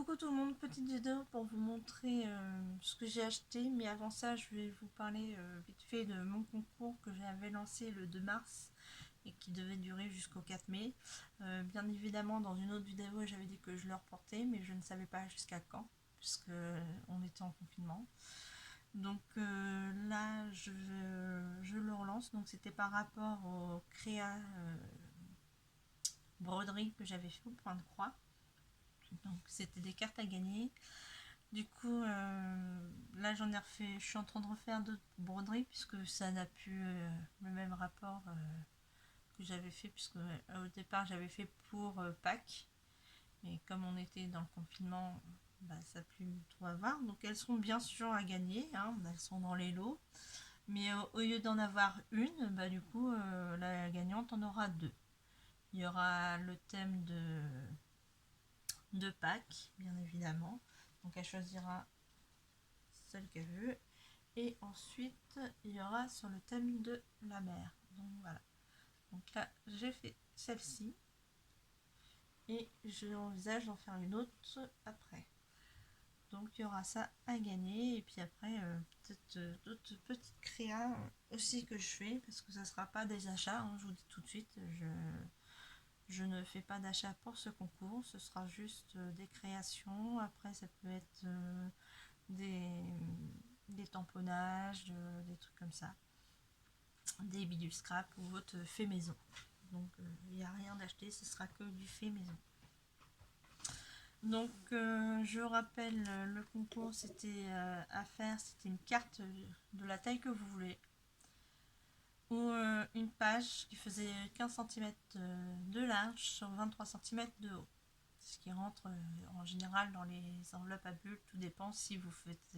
Coucou tout le monde, petite vidéo pour vous montrer ce que j'ai acheté, mais avant ça je vais vous parler vite fait de mon concours que j'avais lancé le 2 mars et qui devait durer jusqu'au 4 mai. Bien évidemment dans une autre vidéo j'avais dit que je le reportais, mais je ne savais pas jusqu'à quand, puisque on était en confinement. Donc là je le relance, donc c'était par rapport au créa broderie que j'avais fait au point de croix. Donc c'était des cartes à gagner. Du coup, là j'en ai refait, je suis en train de refaire d'autres broderies puisque ça n'a plus le même rapport que j'avais fait, puisque au départ j'avais fait pour Pâques, mais comme on était dans le confinement, bah, ça n'a plus trop à voir. Donc elles seront bien sûr à gagner, hein, elles sont dans les lots, mais au lieu d'en avoir une, bah, du coup la gagnante en aura deux. Il y aura le thème de Pâques, bien évidemment. Donc elle choisira celle qu'elle veut. Et ensuite, il y aura sur le thème de la mer. Donc voilà. Donc là, j'ai fait celle-ci. Et je envisage d'en faire une autre après. Donc il y aura ça à gagner. Et puis après, peut-être d'autres petites créas aussi que je fais. Parce que ça ne sera pas des achats, hein, je vous dis tout de suite. Je ne fais pas d'achat pour ce concours. Ce sera juste des créations. Après, ça peut être des, des tamponnages, des trucs comme ça, des bidules scrap ou autre fait maison. Donc il n'y a rien d'acheté, ce sera que du fait maison. Donc je rappelle, le concours c'était à faire, c'était une carte de la taille que vous voulez, ou une page qui faisait 15 cm de large sur 23 cm de haut, ce qui rentre en général dans les enveloppes à bulles. Tout dépend si vous faites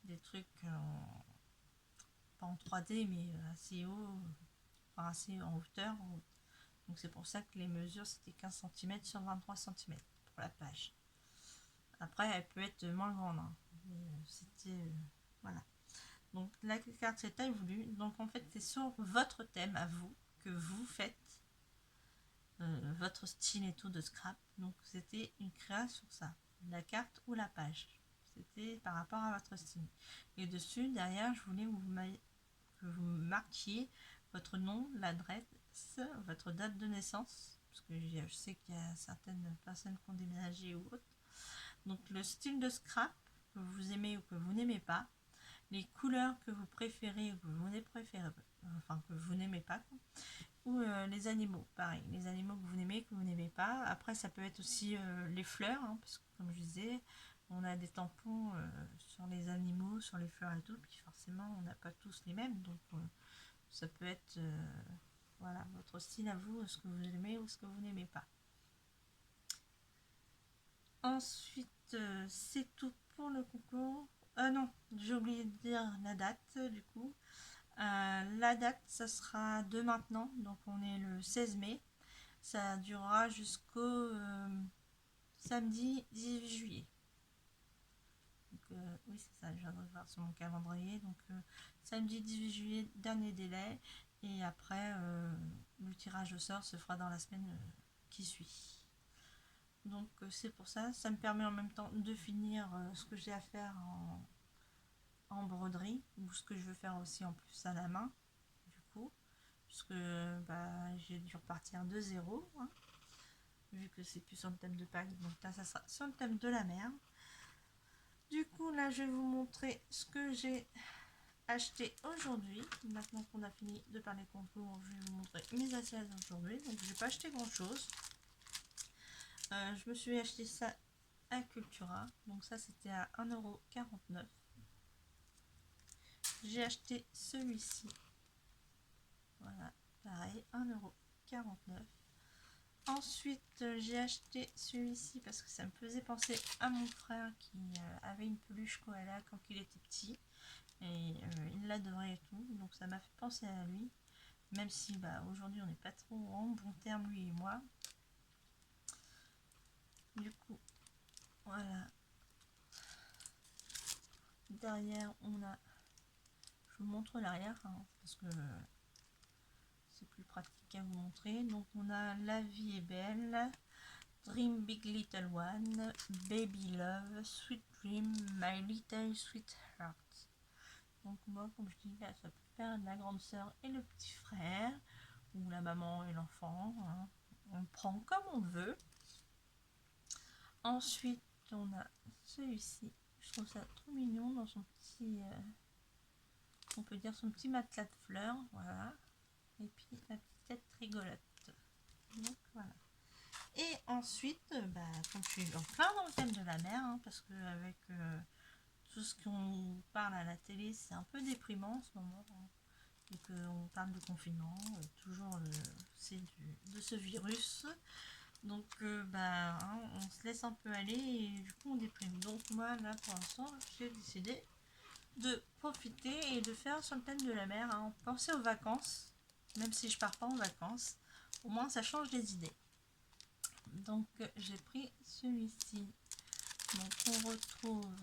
des trucs pas en 3D mais assez haut, enfin assez en hauteur. Donc c'est pour ça que les mesures c'était 15 cm sur 23 cm pour la page. Après elle peut être moins grande, hein. C'était voilà. Donc la carte c'est taille voulue. Donc en fait c'est sur votre thème à vous que vous faites votre style et tout de scrap. Donc c'était une créa sur ça, la carte ou la page. C'était par rapport à votre style. Et dessus derrière je voulais que vous marquiez votre nom, l'adresse, votre date de naissance, parce que je sais qu'il y a certaines personnes qui ont déménagé ou autres. Donc le style de scrap que vous aimez ou que vous n'aimez pas, les couleurs que vous préférez ou que vous ne préférez, enfin que vous n'aimez pas, quoi. Ou les animaux, pareil, les animaux que vous aimez, que vous n'aimez pas. Après ça peut être aussi les fleurs, hein, parce que comme je disais, on a des tampons sur les animaux, sur les fleurs et tout, puis forcément on n'a pas tous les mêmes, donc ça peut être voilà, votre style à vous, ce que vous aimez ou ce que vous n'aimez pas. Ensuite, c'est tout pour le concours. Ah non, j'ai oublié de dire la date du coup. La date, ça sera de maintenant, donc on est le 16 mai. Ça durera jusqu'au samedi 18 juillet. Donc, oui, c'est ça, je viens de voir sur mon calendrier. Donc, samedi 18 juillet, dernier délai. Et après, le tirage au sort se fera dans la semaine qui suit. Donc, c'est pour ça. Ça me permet en même temps de finir ce que j'ai à faire en broderie, ou ce que je veux faire aussi en plus à la main, du coup. Puisque bah, j'ai dû repartir de zéro, hein, vu que c'est plus sur le thème de Pâques. Donc là, ça sera sur le thème de la mer. Du coup, là, je vais vous montrer ce que j'ai acheté aujourd'hui. Maintenant qu'on a fini de parler concours, je vais vous montrer mes achats d'aujourd'hui. Donc, j'ai pas acheté grand chose. Je me suis acheté ça à Cultura. Donc, ça, c'était à 1,49 €. J'ai acheté celui-ci. Voilà, pareil, 1,49 €. Ensuite, j'ai acheté celui-ci parce que ça me faisait penser à mon frère qui avait une peluche koala quand il était petit. Et il l'adorait et tout. Donc ça m'a fait penser à lui. Même si bah, aujourd'hui on n'est pas trop en bon terme lui et moi. Du coup, voilà. Derrière on a... Je vous montre l'arrière, hein, parce que c'est plus pratique à vous montrer. Donc on a La vie est belle. Dream Big Little One, Baby Love, Sweet Dream, My Little Sweetheart. Donc moi, comme je dis, là, ça peut faire la grande sœur et le petit frère, ou la maman et l'enfant, hein. On prend comme on veut. Ensuite, on a celui-ci. Je trouve ça trop mignon dans son petit, on peut dire son petit matelas de fleurs, voilà. Et puis la petite tête rigolote. Donc voilà. Et ensuite, comme je suis en plein dans le thème de la mer, hein, parce que avec tout ce qu'on parle à la télé, c'est un peu déprimant en ce moment. Hein. Donc on parle de confinement, toujours de ce virus. Donc hein, on se laisse un peu aller et du coup on déprime. Donc moi là pour l'instant j'ai décidé de profiter et de faire sur le thème de la mer, hein, penser aux vacances, même si je pars pas en vacances, au moins ça change les idées. Donc j'ai pris celui-ci. Donc on retrouve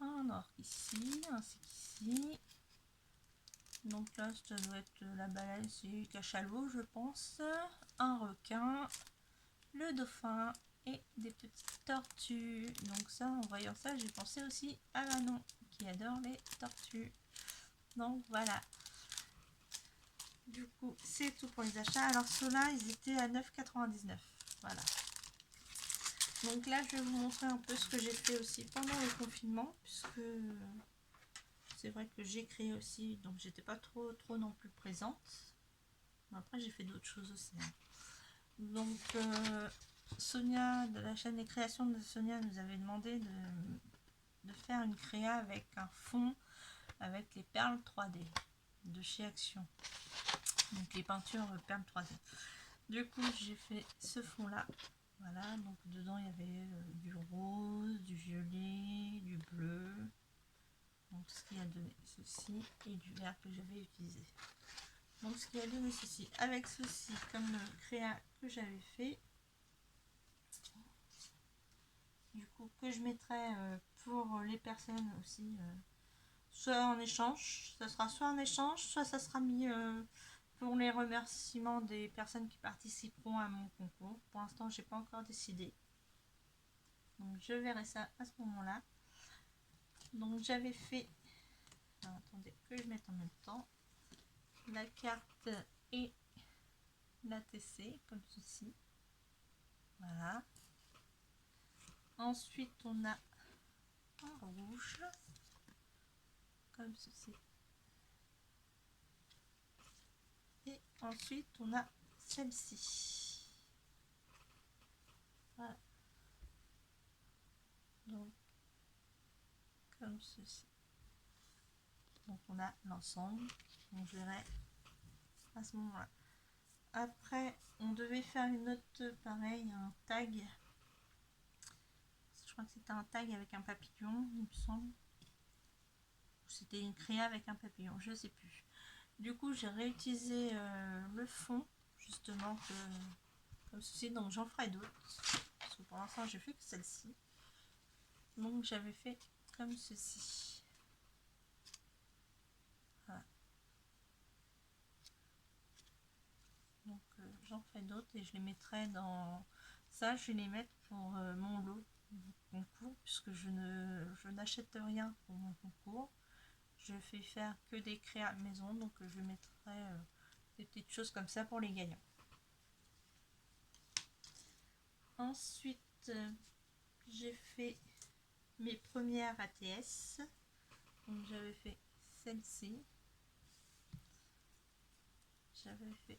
un orque ici, ainsi qu'ici. Donc là ça doit être la baleine, c'est cachalot je pense. Un requin, le dauphin et des petites tortues. Donc ça, en voyant ça, j'ai pensé aussi à Manon qui adore les tortues. Donc voilà. Du coup, c'est tout pour les achats. Alors ceux-là, ils étaient à 9,99 €. Voilà. Donc là, je vais vous montrer un peu ce que j'ai fait aussi pendant le confinement, puisque c'est vrai que j'ai créé aussi, donc j'étais pas trop non plus présente. Mais après, j'ai fait d'autres choses aussi. Hein. Donc Sonia de la chaîne des créations de Sonia nous avait demandé de faire une créa avec un fond avec les perles 3D de chez Action. Donc les peintures perles 3D. Du coup j'ai fait ce fond là. Voilà, donc dedans il y avait du rose, du violet, du bleu. Donc ce qui a donné ceci et du vert que j'avais utilisé. Donc ce qui a donné ceci. Avec ceci comme créa que j'avais fait. Du coup que je mettrai pour les personnes aussi soit en échange, ça sera soit en échange, soit ça sera mis pour les remerciements des personnes qui participeront à mon concours. Pour l'instant j'ai pas encore décidé, donc je verrai ça à ce moment là. Donc j'avais fait, alors, attendez que je mette en même temps la carte et la TC comme ceci, voilà. Ensuite on a un rouge comme ceci. Et ensuite on a celle-ci. Voilà. Donc comme ceci. Donc on a l'ensemble. Donc je verrai à ce moment-là. Après, on devait faire une autre pareil, un tag. Je crois que c'était un tag avec un papillon, il me semble. C'était une créa avec un papillon, je sais plus. Du coup, j'ai réutilisé le fond, justement, comme ceci. Donc j'en ferai d'autres. Parce que pour l'instant, j'ai fait que celle-ci. Donc j'avais fait comme ceci. Voilà. Donc j'en ferai d'autres et je les mettrai dans... Ça, je vais les mettre pour mon lot concours, puisque je n'achète rien pour mon concours. Je fais faire que des créas maison, donc je mettrai des petites choses comme ça pour les gagnants. Ensuite, j'ai fait mes premières ATS. Donc j'avais fait celle-ci. J'avais fait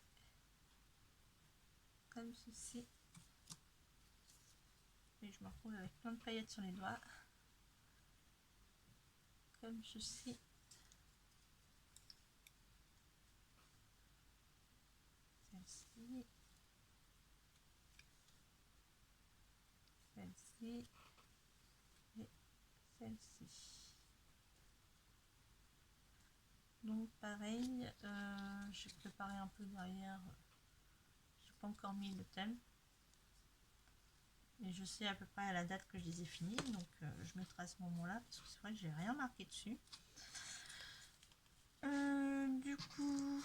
comme ceci. Et je me retrouve avec plein de paillettes sur les doigts. Comme ceci. Celle-ci. Celle-ci. Et celle-ci. Donc pareil, j'ai préparé un peu derrière. J'ai pas encore mis le thème. Et je sais à peu près à la date que je les ai finis, donc je mettrai à ce moment-là, parce que c'est vrai que j'ai rien marqué dessus. Du coup,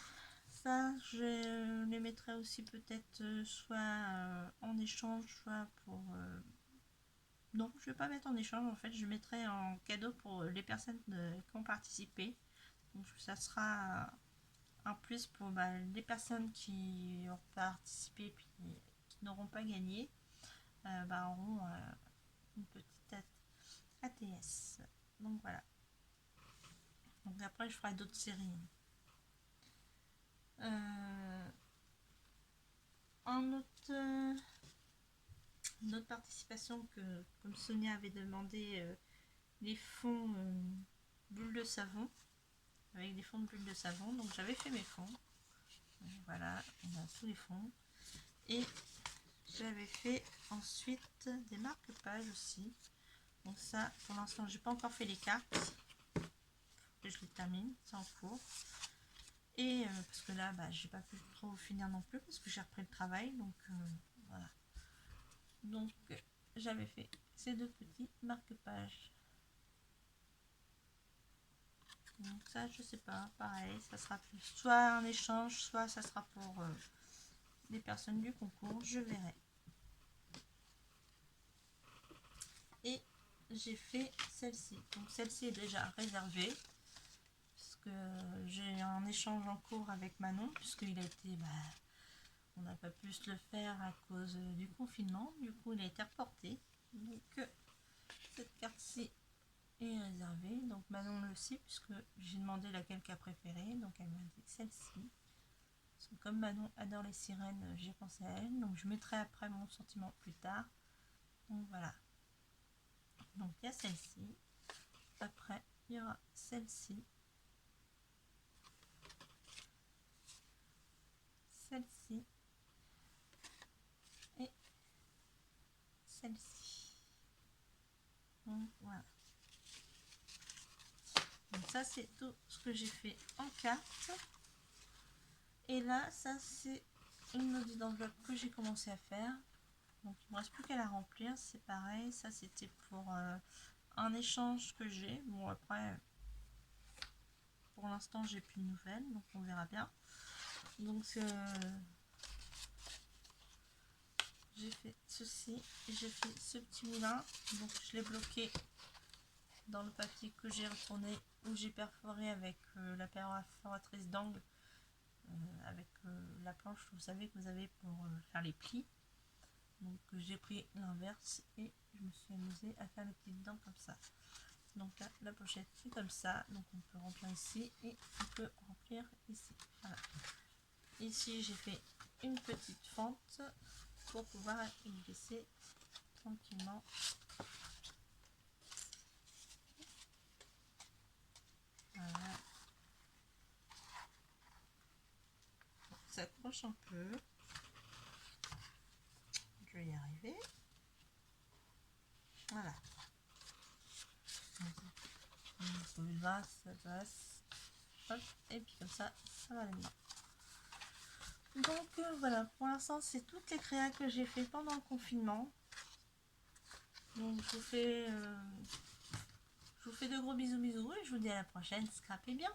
ça, je les mettrai aussi peut-être soit en échange, soit pour... Non, je vais pas mettre en échange, en fait, je mettrai en cadeau pour les personnes qui ont participé. Donc ça sera un plus pour les personnes qui ont participé puis qui n'auront pas gagné, auront une petite ATS. Donc voilà. Donc après, je ferai d'autres séries. Un autre, une autre participation que, comme Sonia avait demandé, les fonds bulles de savon, avec des fonds de bulles de savon. Donc j'avais fait mes fonds. Donc, voilà, on a tous les fonds. Et j'avais fait ensuite des marque-pages aussi. Donc ça, pour l'instant, j'ai pas encore fait les cartes. Que je les termine, c'est en cours. Et parce que là, j'ai pas pu trop finir non plus parce que j'ai repris le travail. Donc voilà. Donc j'avais fait ces deux petits marque-pages. Donc ça, je sais pas, pareil, ça sera plus soit un échange, soit ça sera pour les personnes du concours, je verrai. Et j'ai fait celle-ci. Donc celle-ci est déjà réservée parce que j'ai un échange en cours avec Manon puisqu'il a été, on n'a pas pu se le faire à cause du confinement. Du coup, il a été reporté. Donc cette carte-ci est réservée. Donc Manon le sait puisque j'ai demandé laquelle qu'elle préférée. Donc elle m'a dit celle-ci. Comme Manon adore les sirènes, j'ai pensé à elle. Donc je mettrai après mon sentiment plus tard. Donc voilà. Donc il y a celle-ci. Après, il y aura celle-ci. Celle-ci. Et celle-ci. Donc voilà. Donc ça c'est tout ce que j'ai fait en carte. Et là, ça c'est une audit d'enveloppe que j'ai commencé à faire. Donc il ne me reste plus qu'à la remplir. C'est pareil, ça c'était pour un échange que j'ai. Bon après, pour l'instant j'ai plus de nouvelles, donc on verra bien. Donc j'ai fait ceci, j'ai fait ce petit moulin. Donc je l'ai bloqué dans le papier que j'ai retourné, où j'ai perforé avec la perforatrice d'angle, avec la planche, vous savez, que vous avez pour faire les plis. Donc j'ai pris l'inverse et je me suis amusée à faire les petites dents comme ça. Donc là, la pochette c'est comme ça, donc on peut remplir ici et on peut remplir ici. Voilà. Ici j'ai fait une petite fente pour pouvoir y glisser tranquillement. Voilà. Ça accroche un peu. Je vais y arriver. Voilà. Là, ça passe. Hop, et puis comme ça, ça va là-dedans. Donc voilà, pour l'instant, c'est toutes les créas que j'ai fait pendant le confinement. Donc je vous fais de gros bisous et je vous dis à la prochaine. Scrapez bien.